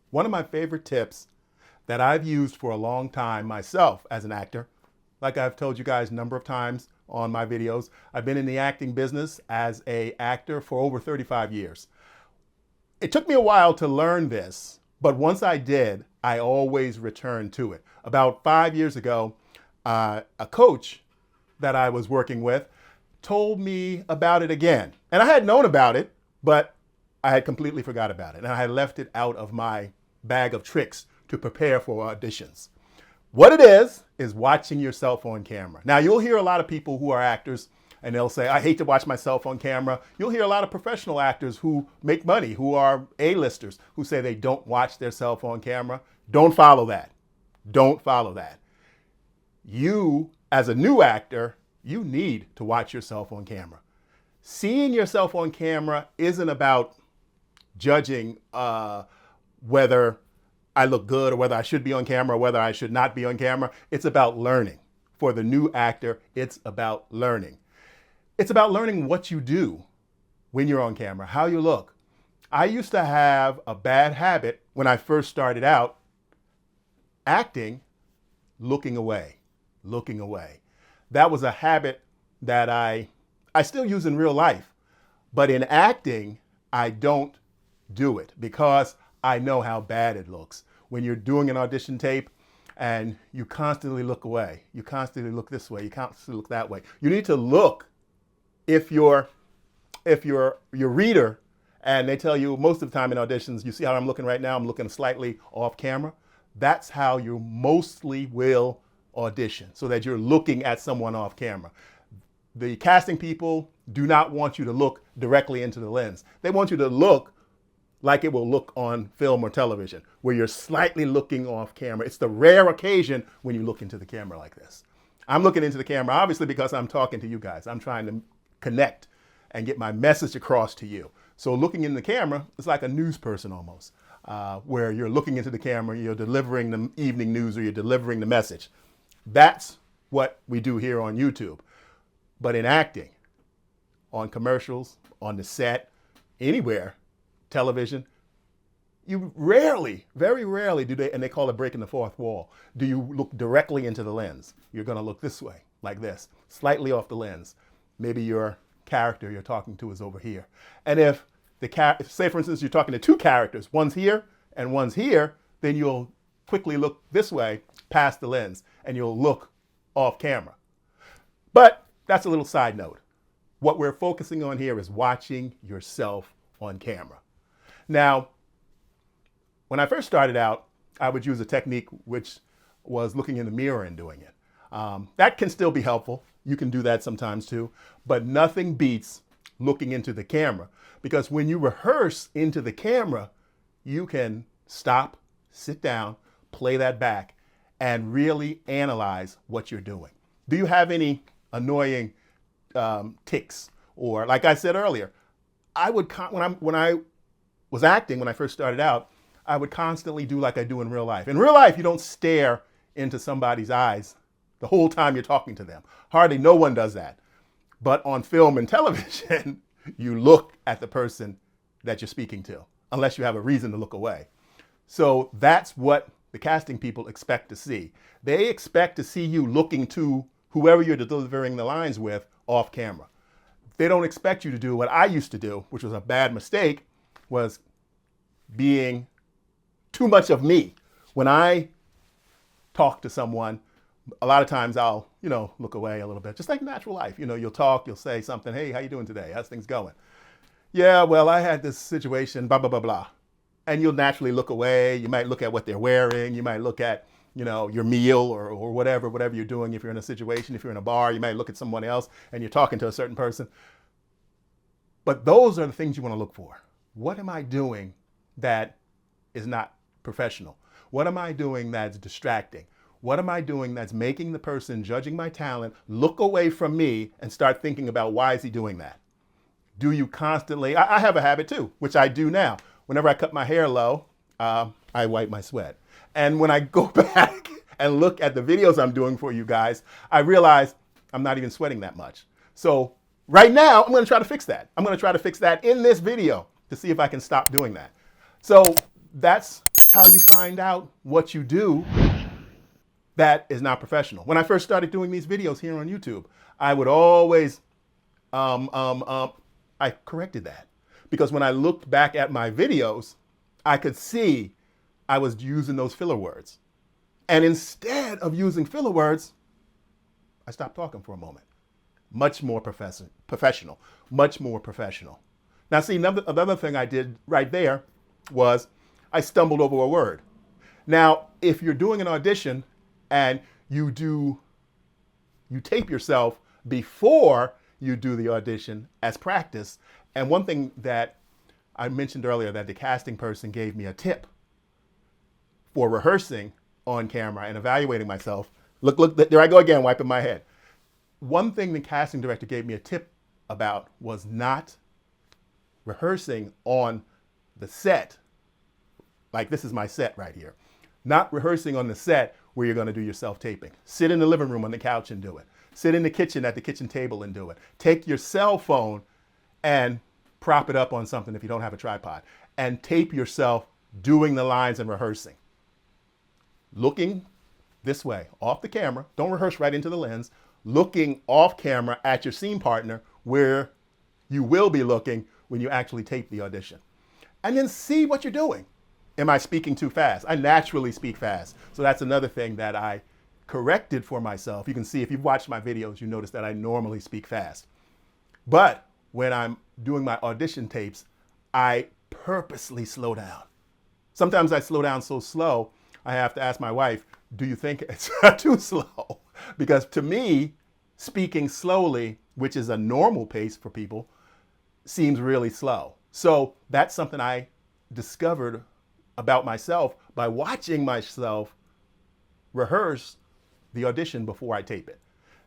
One of my favorite tips that I've used for a long time myself as an actor, like I've told you guys a number of times on my videos, I've been in the acting business as an actor for over 35 years. It took me a while to learn this, but once I did, I always returned to it. About 5 years ago, a coach that I was working with told me about it again. And I had known about it, but I had completely forgot about it. And I had left it out of my bag of tricks to prepare for auditions. What it is watching yourself on camera. Now, you'll hear a lot of people who are actors and they'll say, I hate to watch myself on camera. You'll hear a lot of professional actors who make money, who are A-listers, who say they don't watch their self on camera. Don't follow that. Don't follow that. You, as a new actor, you need to watch yourself on camera. Seeing yourself on camera isn't about judging whether I look good or whether I should be on camera or whether I should not be on camera. It's about learning. For the new actor, it's about learning. It's about learning what you do when you're on camera, how you look. I used to have a bad habit when I first started out acting, looking away. That was a habit that I still use in real life, but in acting, I don't do it because I know how bad it looks. When you're doing an audition tape and you constantly look away, you constantly look this way, you constantly look that way. You need to look. If you're your reader and they tell you most of the time in auditions, you see how I'm looking right now, I'm looking slightly off camera. That's how you mostly will audition, so that you're looking at someone off camera. The casting people do not want you to look directly into the lens. They want you to look like it will look on film or television, where you're slightly looking off camera. It's the rare occasion when you look into the camera like this. I'm looking into the camera, obviously, because I'm talking to you guys. I'm trying to connect and get my message across to you. So looking in the camera is like a news person almost, where you're looking into the camera, you're delivering the evening news or you're delivering the message. That's what we do here on YouTube. But in acting, on commercials, on the set, anywhere, television, you rarely, very rarely do they, and they call it breaking the fourth wall, do you look directly into the lens. You're gonna look this way, like this, slightly off the lens. Maybe your character you're talking to is over here. And if say for instance, you're talking to two characters, one's here and one's here, then you'll quickly look this way past the lens and you'll look off camera. But that's a little side note. What we're focusing on here is watching yourself on camera. Now, when I first started out, I would use a technique which was looking in the mirror and doing it. That can still be helpful. You can do that sometimes too, but nothing beats looking into the camera, because when you rehearse into the camera, you can stop, sit down, play that back, and really analyze what you're doing. Do you have any annoying tics? Or like I said earlier, I would when I was acting, when I first started out, I would constantly do like I do in real life. In real life, you don't stare into somebody's eyes the whole time you're talking to them. Hardly no one does that. But on film and television, you look at the person that you're speaking to, unless you have a reason to look away. So that's what the casting people expect to see. They expect to see you looking to whoever you're delivering the lines with off camera. They don't expect you to do what I used to do, which was a bad mistake, was being too much of me. When I talk to someone, a lot of times I'll, look away a little bit, just like natural life. You'll talk, you'll say something, hey, how you doing today? How's things going? Yeah, well, I had this situation, blah, blah, blah, blah. And you'll naturally look away. You might look at what they're wearing. You might look at, your meal or whatever you're doing. If you're in a situation, if you're in a bar, you might look at someone else and you're talking to a certain person. But those are the things you want to look for. What am I doing that is not professional? What am I doing that's distracting? What am I doing that's making the person judging my talent look away from me and start thinking about why is he doing that? Do you constantly, I have a habit too, which I do now. Whenever I cut my hair low, I wipe my sweat. And when I go back and look at the videos I'm doing for you guys, I realize I'm not even sweating that much. So right now, I'm going to try to fix that. I'm going to try to fix that in this video to see if I can stop doing that. So that's how you find out what you do that is not professional. When I first started doing these videos here on YouTube, I would always, I corrected that. Because when I looked back at my videos, I could see I was using those filler words. And instead of using filler words, I stopped talking for a moment. Much more professional, much more professional. Now see, another thing I did right there was I stumbled over a word. Now, if you're doing an audition and you tape yourself before you do the audition as practice, and one thing that I mentioned earlier that the casting person gave me a tip for rehearsing on camera and evaluating myself. Look, there I go again, wiping my head. One thing the casting director gave me a tip about was not rehearsing on the set. Like this is my set right here. Not rehearsing on the set where you're going to do your self-taping. Sit in the living room on the couch and do it. Sit in the kitchen at the kitchen table and do it. Take your cell phone and prop it up on something if you don't have a tripod and tape yourself doing the lines and rehearsing. Looking this way, off the camera. Don't rehearse right into the lens. Looking off camera at your scene partner where you will be looking when you actually tape the audition. And then see what you're doing. Am I speaking too fast? I naturally speak fast. So that's another thing that I corrected for myself. You can see if you've watched my videos, you notice that I normally speak fast. But when I'm doing my audition tapes, I purposely slow down. Sometimes I slow down so slow, I have to ask my wife, do you think it's too slow? Because to me, speaking slowly, which is a normal pace for people, seems really slow. So that's something I discovered about myself by watching myself rehearse the audition before I tape it.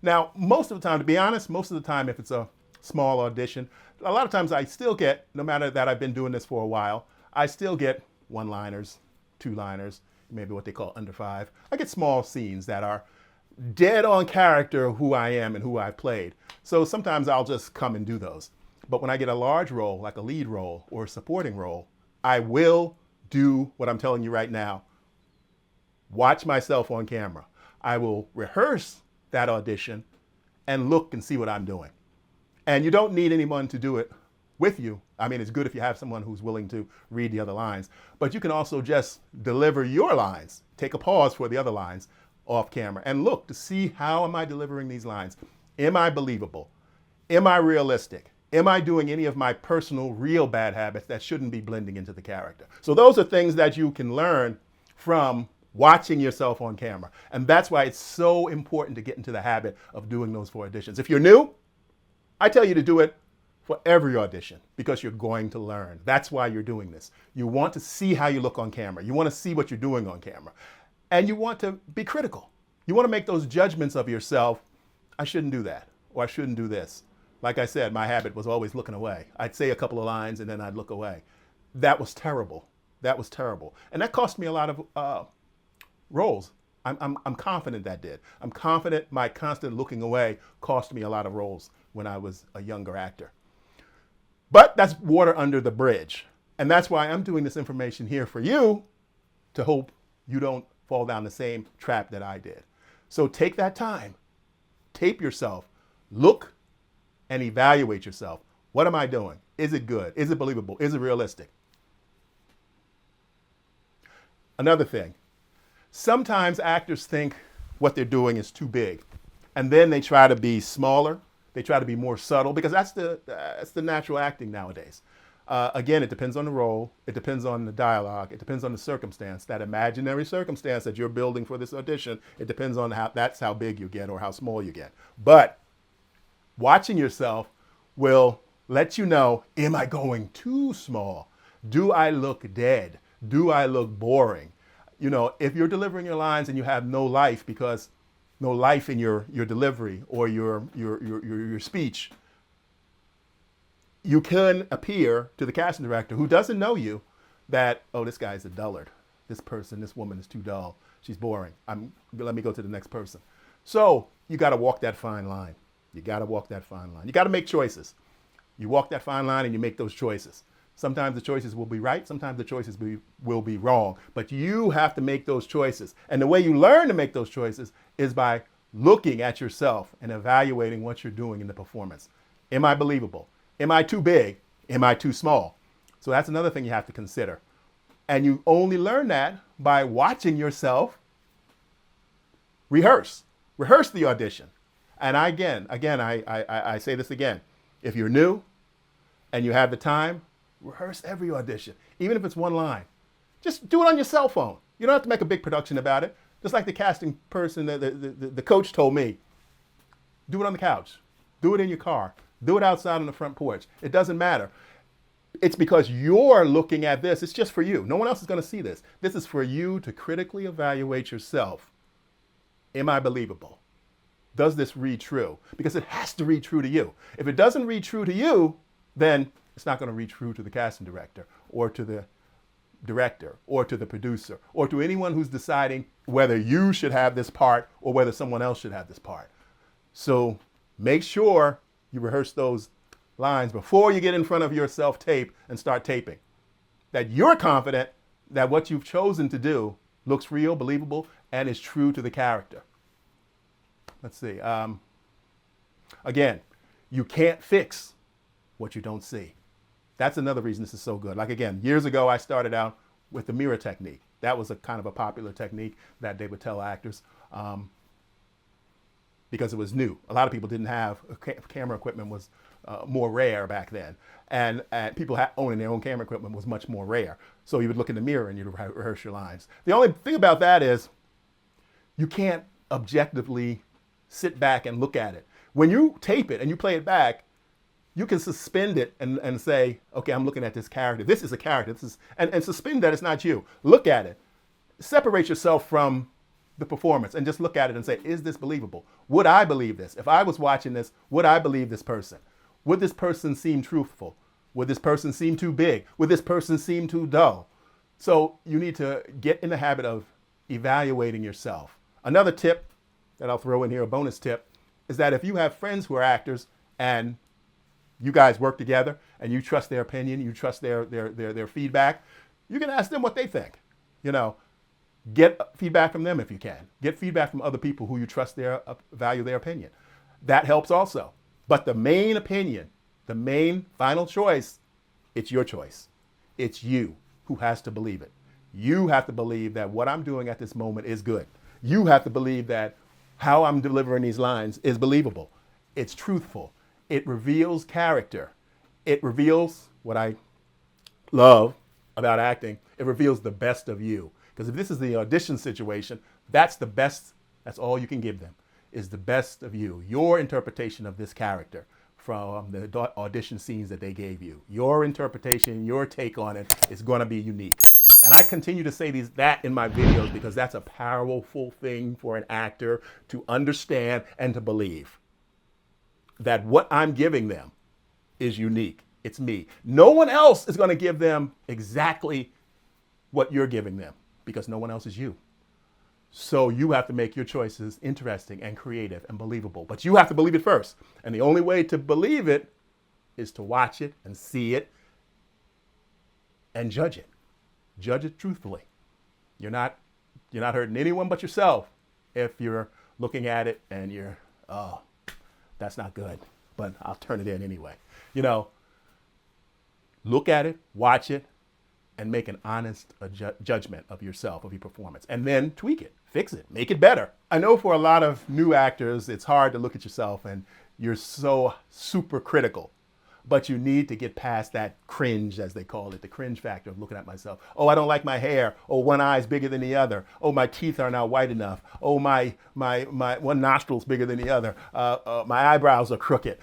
Now, most of the time, to be honest, most of the time, if it's a small audition, a lot of times I still get, no matter that I've been doing this for a while, I still get one-liners, two-liners, maybe what they call under five. I get small scenes that are dead on character who I am and who I've played. So sometimes I'll just come and do those. But when I get a large role, like a lead role or a supporting role, I will do what I'm telling you right now. Watch myself on camera. I will rehearse that audition and look and see what I'm doing. And you don't need anyone to do it with you. I mean, it's good if you have someone who's willing to read the other lines, but you can also just deliver your lines. Take a pause for the other lines off camera and look to see, how am I delivering these lines? Am I believable? Am I realistic? Am I doing any of my personal, real bad habits that shouldn't be blending into the character? So those are things that you can learn from watching yourself on camera. And that's why it's so important to get into the habit of doing those for auditions. If you're new, I tell you to do it for every audition because you're going to learn. That's why you're doing this. You want to see how you look on camera. You want to see what you're doing on camera. And you want to be critical. You want to make those judgments of yourself. I shouldn't do that, or I shouldn't do this. Like I said, my habit was always looking away. I'd say a couple of lines and then I'd look away. That was terrible. That was terrible. And that cost me a lot of roles. I'm confident that did. I'm confident my constant looking away cost me a lot of roles when I was a younger actor. But that's water under the bridge. And that's why I'm doing this information here for you, to hope you don't fall down the same trap that I did. So take that time, tape yourself, look and evaluate yourself. What am I doing? Is it good? Is it believable? Is it realistic? Another thing, sometimes actors think what they're doing is too big, and then they try to be smaller. They try to be more subtle, because that's the natural acting nowadays. Again, it depends on the role. It depends on the dialogue. It depends on the circumstance, that imaginary circumstance that you're building for this audition. It depends on how big you get or how small you get. But watching yourself will let you know, am I going too small? Do I look dead? Do I look boring? You know, if you're delivering your lines and you have no life, because no life in your delivery or your speech, you can appear to the casting director, who doesn't know you, that, oh, this guy's a dullard. This woman is too dull. She's boring. Let me go to the next person. So you got to walk that fine line. You got to walk that fine line. You got to make choices. You walk that fine line and you make those choices. Sometimes the choices will be right. Sometimes the choices will be wrong. But you have to make those choices. And the way you learn to make those choices is by looking at yourself and evaluating what you're doing in the performance. Am I believable? Am I too big? Am I too small? So that's another thing you have to consider. And you only learn that by watching yourself rehearse the audition. And I say this again. If you're new and you have the time, rehearse every audition, even if it's one line. Just do it on your cell phone. You don't have to make a big production about it. Just like the casting person, the coach told me, do it on the couch. Do it in your car. Do it outside on the front porch. It doesn't matter. It's because you're looking at this. It's just for you. No one else is going to see this. This is for you to critically evaluate yourself. Am I believable? Does this read true? Because it has to read true to you. If it doesn't read true to you, then it's not going to read true to the casting director or to the director or to the producer or to anyone who's deciding whether you should have this part or whether someone else should have this part. So make sure you rehearse those lines before you get in front of your self-tape and start taping. That you're confident that what you've chosen to do looks real, believable, and is true to the character. Let's see. Again, you can't fix what you don't see. That's another reason this is so good. Like again, years ago, I started out with the mirror technique. That was a kind of a popular technique that they would tell actors because it was new. A lot of people didn't have, camera equipment was more rare back then. And people owning their own camera equipment was much more rare. So you would look in the mirror and you'd rehearse your lines. The only thing about that is you can't objectively sit back and look at it. When you tape it and you play it back, you can suspend it and say, okay, I'm looking at this character. This is a character. And suspend that it's not you. Look at it. Separate yourself from the performance and just look at it and say, is this believable? Would I believe this? If I was watching this, would I believe this person? Would this person seem truthful? Would this person seem too big? Would this person seem too dull? So you need to get in the habit of evaluating yourself. Another tip that I'll throw in here, a bonus tip, is that if you have friends who are actors and you guys work together and you trust their opinion, you trust their feedback, you can ask them what they think. You know, get feedback from them if you can. Get feedback from other people who you trust value their opinion. That helps also. But the main opinion, the main final choice, it's your choice. It's you who has to believe it. You have to believe that what I'm doing at this moment is good. You have to believe that how I'm delivering these lines is believable. It's truthful. It reveals character. It reveals what I love about acting. It reveals the best of you. Because if this is the audition situation, that's the best, that's all you can give them, is the best of you. Your interpretation of this character from the audition scenes that they gave you. Your interpretation, your take on it is going to be unique. And I continue to say that in my videos because that's a powerful thing for an actor to understand and to believe. That what I'm giving them is unique. It's me. No one else is going to give them exactly what you're giving them because no one else is you. So you have to make your choices interesting and creative and believable. But you have to believe it first. And the only way to believe it is to watch it and see it and judge it. Judge it truthfully. You're not hurting anyone but yourself if you're looking at it and you're, oh, that's not good, but I'll turn it in anyway. You know, look at it, watch it, and make an honest judgment of yourself, of your performance, and then tweak it, fix it, make it better. I know for a lot of new actors, it's hard to look at yourself and you're so super critical, but you need to get past that cringe, as they call it, the cringe factor of looking at myself. Oh, I don't like my hair. Oh, one eye is bigger than the other. Oh, my teeth are not white enough. Oh, my one nostril's bigger than the other. My eyebrows are crooked.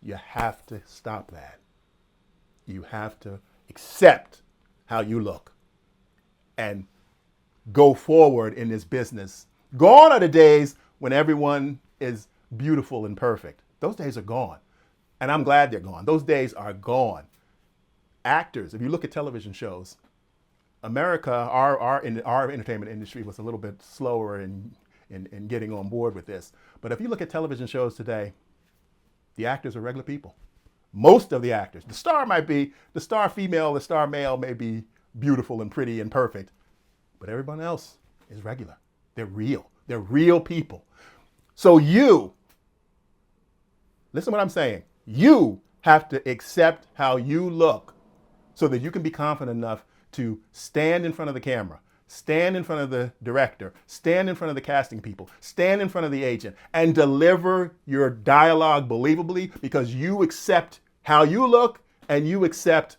You have to stop that. You have to accept how you look and go forward in this business. Gone are the days when everyone is beautiful and perfect. Those days are gone. And I'm glad they're gone. Those days are gone. Actors, if you look at television shows, America, our entertainment industry was a little bit slower in getting on board with this. But if you look at television shows today, the actors are regular people. Most of the actors. The star female, the star male may be beautiful and pretty and perfect, but everyone else is regular. They're real. They're real people. So listen to what I'm saying. You have to accept how you look so that you can be confident enough to stand in front of the camera, stand in front of the director, stand in front of the casting people, stand in front of the agent, and deliver your dialogue believably because you accept how you look and you accept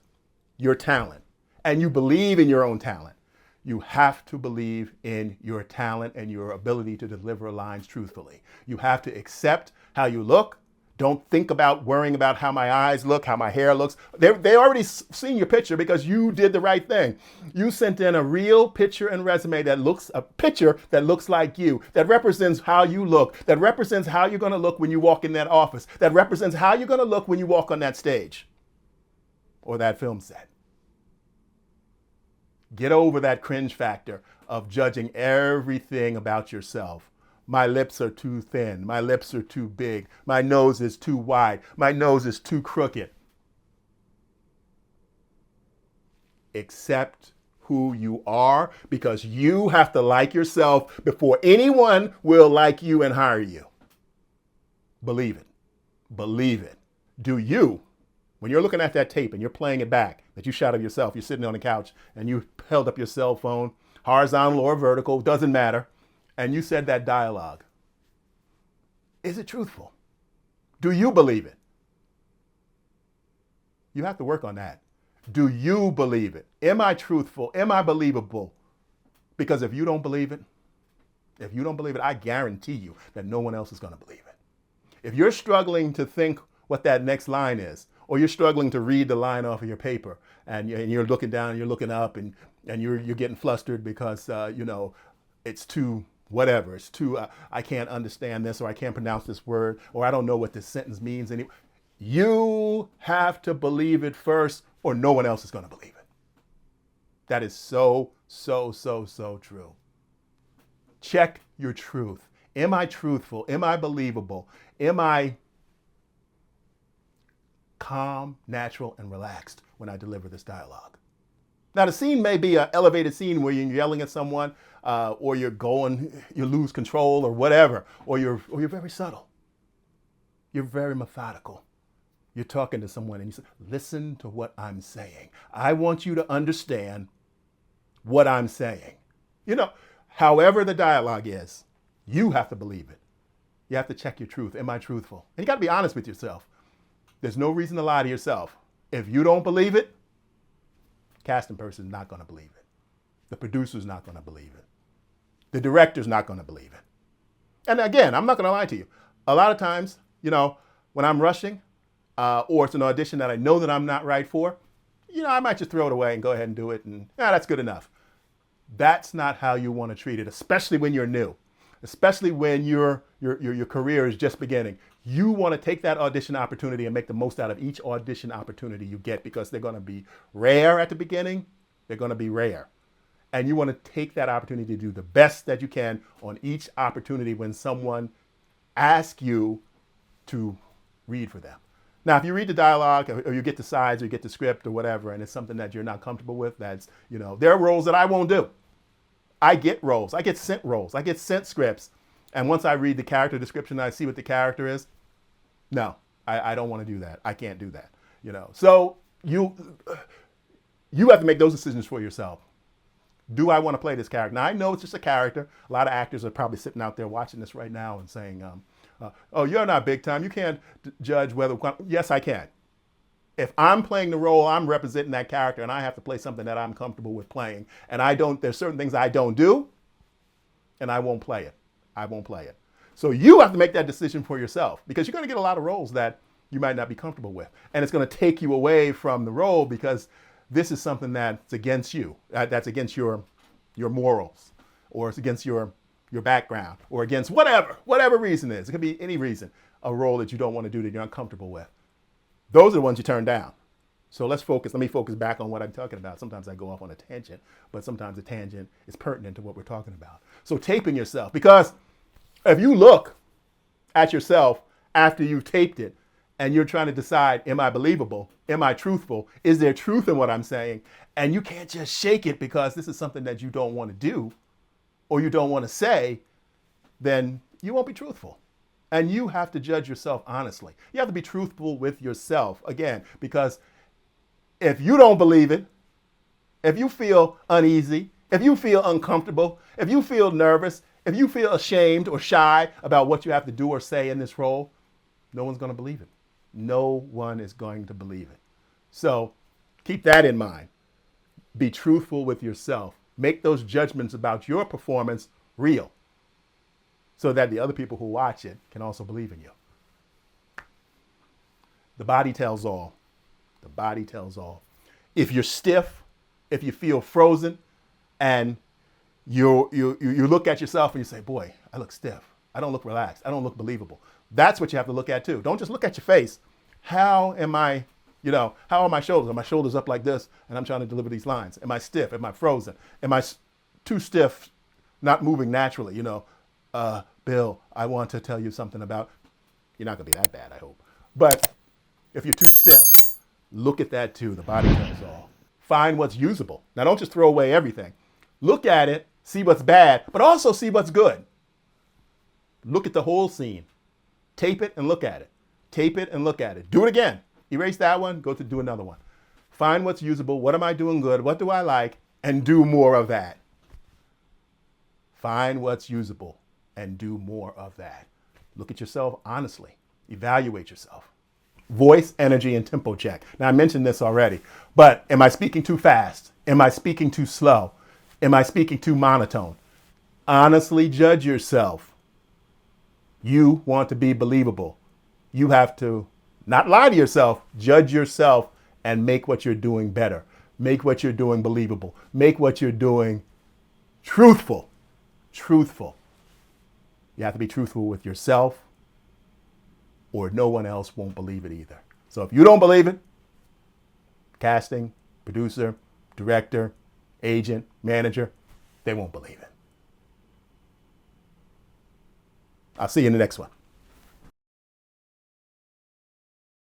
your talent and you believe in your own talent. You have to believe in your talent and your ability to deliver lines truthfully. You have to accept how you look. Don't think about worrying about how my eyes look, how my hair looks. They already seen your picture because you did the right thing. You sent in a real picture and resume a picture that looks like you, that represents how you look, that represents how you're going to look when you walk in that office, that represents how you're going to look when you walk on that stage or that film set. Get over that cringe factor of judging everything about yourself. My lips are too thin. My lips are too big. My nose is too wide. My nose is too crooked. Accept who you are because you have to like yourself before anyone will like you and hire you. Believe it. Believe it. Do you? When you're looking at that tape and you're playing it back, that you shot of yourself, you're sitting on the couch and you held up your cell phone, horizontal or vertical, doesn't matter, and you said that dialogue. Is it truthful? Do you believe it? You have to work on that. Do you believe it? Am I truthful? Am I believable? Because if you don't believe it, I guarantee you that no one else is going to believe it. If you're struggling to think what that next line is, or you're struggling to read the line off of your paper and you're looking down and you're looking up and you're getting flustered because, it's too whatever. It's too, I can't understand this or I can't pronounce this word or I don't know what this sentence means. You have to believe it first or no one else is going to believe it. That is so, so, so, so true. Check your truth. Am I truthful? Am I believable? Am I calm, natural, and relaxed when I deliver this dialogue? Now, the scene may be an elevated scene where you're yelling at someone, or you lose control, or whatever, or you're very subtle. You're very methodical. You're talking to someone, and you say, "Listen to what I'm saying. I want you to understand what I'm saying." However the dialogue is, you have to believe it. You have to check your truth. Am I truthful? And you got to be honest with yourself. There's no reason to lie to yourself. If you don't believe it, casting person's not going to believe it. The producer's not going to believe it. The director's not going to believe it. And again, I'm not going to lie to you. A lot of times, when I'm rushing, or it's an audition that I know that I'm not right for, I might just throw it away and go ahead and do it. And that's good enough. That's not how you want to treat it, especially when you're new, especially when your career is just beginning. You want to take that audition opportunity and make the most out of each audition opportunity you get because they're going to be rare at the beginning. They're going to be rare. And you want to take that opportunity to do the best that you can on each opportunity when someone asks you to read for them. Now, if you read the dialogue or you get the sides or you get the script or whatever, and it's something that you're not comfortable with, there are roles that I won't do. I get roles. I get sent roles. I get sent scripts. And once I read the character description and I see what the character is, no, I don't want to do that. I can't do that. So you have to make those decisions for yourself. Do I want to play this character? Now, I know it's just a character. A lot of actors are probably sitting out there watching this right now and saying, oh, you're not big time. You can't judge whether. Yes, I can. If I'm playing the role, I'm representing that character and I have to play something that I'm comfortable with playing. And there's certain things I don't do and I won't play it. I won't play it. So you have to make that decision for yourself because you're going to get a lot of roles that you might not be comfortable with. And it's going to take you away from the role because this is something that's against you. That's against your morals, or it's against your background, or against whatever reason it is. It could be any reason, a role that you don't want to do that you're uncomfortable with. Those are the ones you turn down. So let me focus back on what I'm talking about. Sometimes I go off on a tangent, but sometimes the tangent is pertinent to what we're talking about. So taping yourself, because if you look at yourself after you've taped it and you're trying to decide, am I believable? Am I truthful? Is there truth in what I'm saying? And you can't just shake it because this is something that you don't want to do or you don't want to say, then you won't be truthful. And you have to judge yourself honestly. You have to be truthful with yourself, again, because if you don't believe it, if you feel uneasy, if you feel uncomfortable, if you feel nervous, if you feel ashamed or shy about what you have to do or say in this role, no one's going to believe it. No one is going to believe it. So keep that in mind. Be truthful with yourself. Make those judgments about your performance real so that the other people who watch it can also believe in you. The body tells all. The body tells all. If you're stiff, if you feel frozen, and you look at yourself and you say, boy, I look stiff. I don't look relaxed. I don't look believable. That's what you have to look at too. Don't just look at your face. How am I, how are my shoulders? Are my shoulders up like this and I'm trying to deliver these lines? Am I stiff? Am I frozen? Am I too stiff, not moving naturally? Bill, I want to tell you something about, you're not going to be that bad, I hope. But if you're too stiff, look at that too. The body tells all. Find what's usable. Now, don't just throw away everything. Look at it, see what's bad, but also see what's good. Look at the whole scene. Tape it and look at it. Tape it and look at it. Do it again. Erase that one, go to do another one. Find what's usable. What am I doing good? What do I like? And do more of that. Find what's usable and do more of that. Look at yourself honestly. Evaluate yourself. Voice, energy, and tempo check. Now, I mentioned this already, but am I speaking too fast? Am I speaking too slow? Am I speaking too monotone? Honestly judge yourself. You want to be believable. You have to not lie to yourself, judge yourself and make what you're doing better. Make what you're doing believable. Make what you're doing truthful. Truthful. You have to be truthful with yourself, or no one else won't believe it either. So if you don't believe it, casting, producer, director, agent, manager, they won't believe it. I'll see you in the next one.